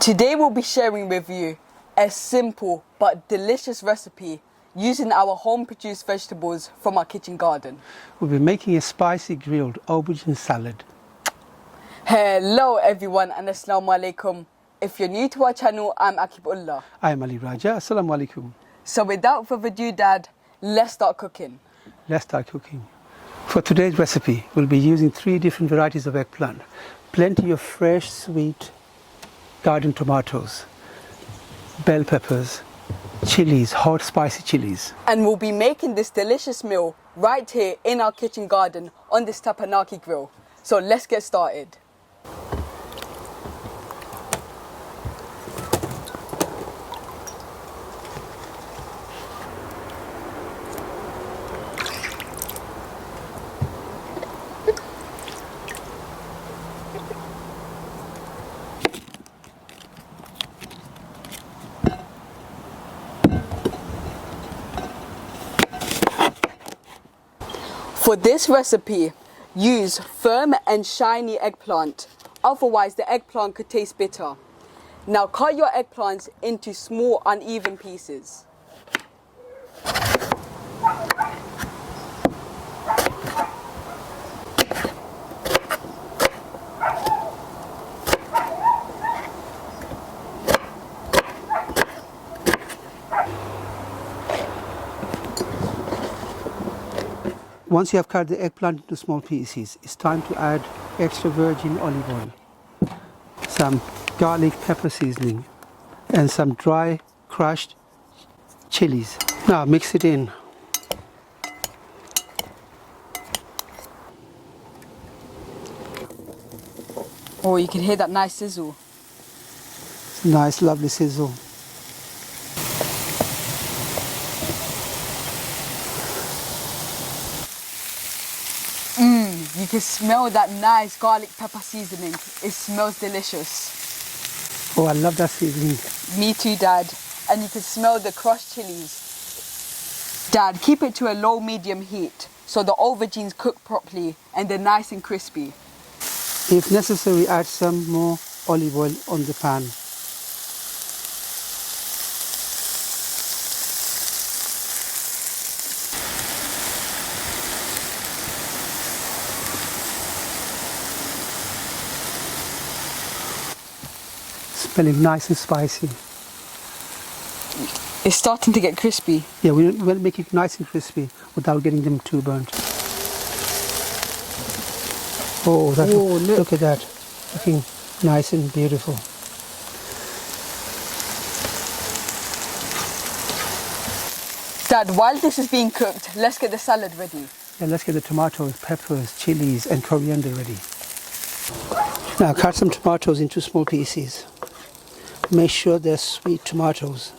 Today we'll be sharing with you a simple but delicious recipe using our home-produced vegetables from our kitchen garden. We'll be making a spicy grilled aubergine salad. Hello everyone and Assalamu alaikum. If you're new to our channel, I'm Akibullah. I'm Ali Raja. Assalamu alaikum. So without further ado, Dad, let's start cooking. Let's start cooking. For today's recipe, we'll be using 3 different varieties of eggplant. Plenty of fresh, sweet garden tomatoes, bell peppers, chilies, hot spicy chilies. And we'll be making this delicious meal right here in our kitchen garden on this tapanaki grill. So let's get started. For this recipe, use firm and shiny eggplant, otherwise the eggplant could taste bitter. Now cut your eggplants into small uneven pieces. Once you have cut the eggplant into small pieces, it's time to add extra virgin olive oil, some garlic pepper seasoning, and some dry crushed chilies. Now mix it in. Oh, you can hear that nice sizzle. Nice, lovely sizzle. You can smell that nice garlic pepper seasoning. It smells delicious. Oh, I love that seasoning. Me too, Dad. And you can smell the crushed chilies. Dad, keep it to a low medium heat so the aubergines cook properly and they're nice and crispy. If necessary, add some more olive oil on the pan. Smelling nice and spicy. It's starting to get crispy. Yeah, we'll make it nice and crispy without getting them too burnt. Oh, look at that. Looking nice and beautiful. Dad, while this is being cooked, let's get the salad ready. Yeah, let's get the tomatoes, peppers, chilies and coriander ready. Now cut some tomatoes into small pieces. Make sure they're sweet tomatoes.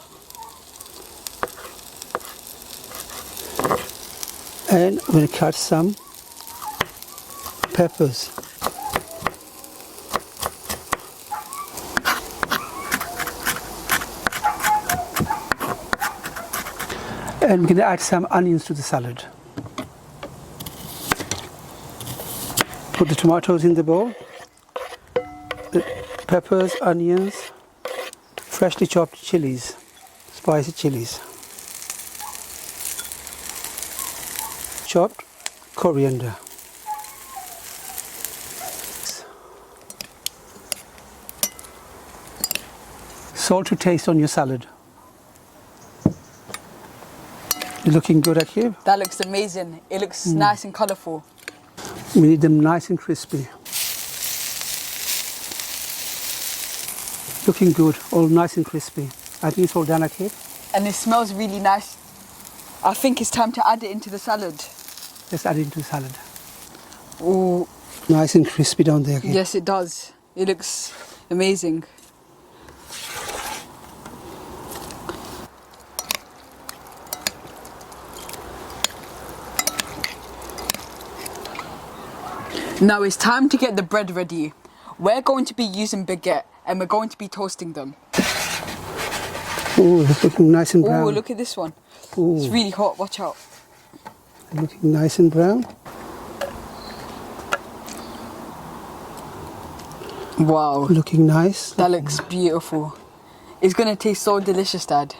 And we'll cut some peppers. And we're going to add some onions to the salad. Put the tomatoes in the bowl. The peppers, onions, freshly chopped chilies, spicy chilies. chopped coriander. Salt to taste on your salad. You're looking good, Akib. That looks amazing. It looks nice and colourful. We need them nice and crispy. Looking good, all nice and crispy. I think it's all done, Akib. And it smells really nice. I think it's time to add it into the salad. Let's add it into the salad. Oh, Nice and crispy down there, Akib. yes, it does. It looks amazing. Now it's time to get the bread ready. We're going to be using baguette and we're going to be toasting them. Oh, it's looking nice and brown. Oh, look at this one. Ooh. It's really hot, watch out. Looking nice and brown. Wow, Looking nice. that looks beautiful. It's going to taste so delicious, Dad.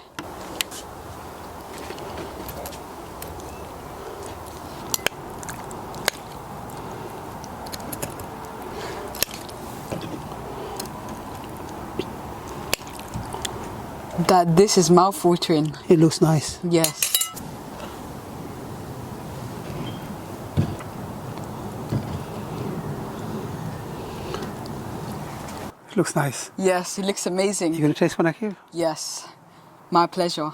Dad, this is mouth-watering. It looks nice. Yes. It looks nice. Yes, it looks amazing. You gonna taste one, Akib? Yes, my pleasure.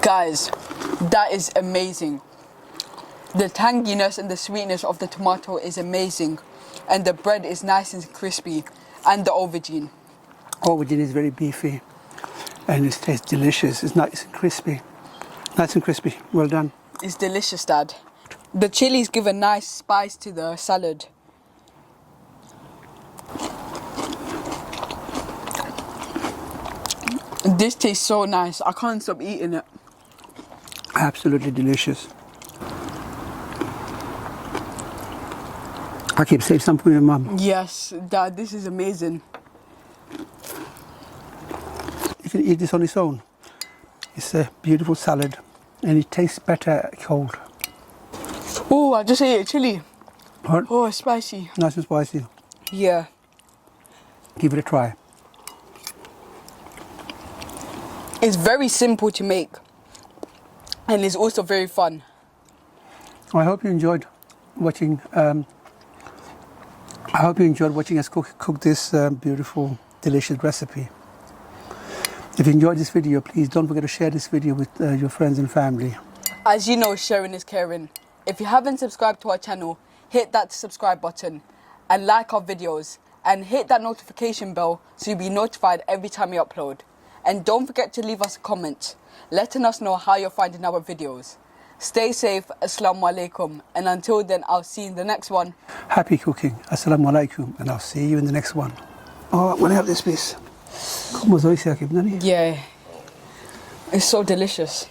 Guys, that is amazing. The tanginess and the sweetness of the tomato is amazing. And the bread is nice and crispy. And the aubergine. Aubergine is very beefy and it tastes delicious. It's nice and crispy. Nice and crispy. Well done. It's delicious, Dad. The chilies give a nice spice to the salad. This tastes so nice. I can't stop eating it. Absolutely delicious. Akib, save some for your mum. Yes, Dad, this is amazing. You can eat this on its own. It's a beautiful salad and it tastes better cold. Oh, I just ate a chili. Hot, Oh, it's spicy. nice and spicy. Yeah. Give it a try. It's very simple to make. And it's also very fun. I hope you enjoyed watching. I hope you enjoyed watching us cook this beautiful, delicious recipe. If you enjoyed this video, please don't forget to share this video with your friends and family. As you know, sharing is caring. If you haven't subscribed to our channel, hit that subscribe button and like our videos and hit that notification bell so you'll be notified every time we upload. And don't forget to leave us a comment, letting us know how you're finding our videos. Stay safe, Assalamu alaikum, and until then, I'll see you in the next one. Happy cooking. Assalamu alaikum, and I'll see you in the next one. Oh, I'm gonna have this piece. Yeah, it's so delicious.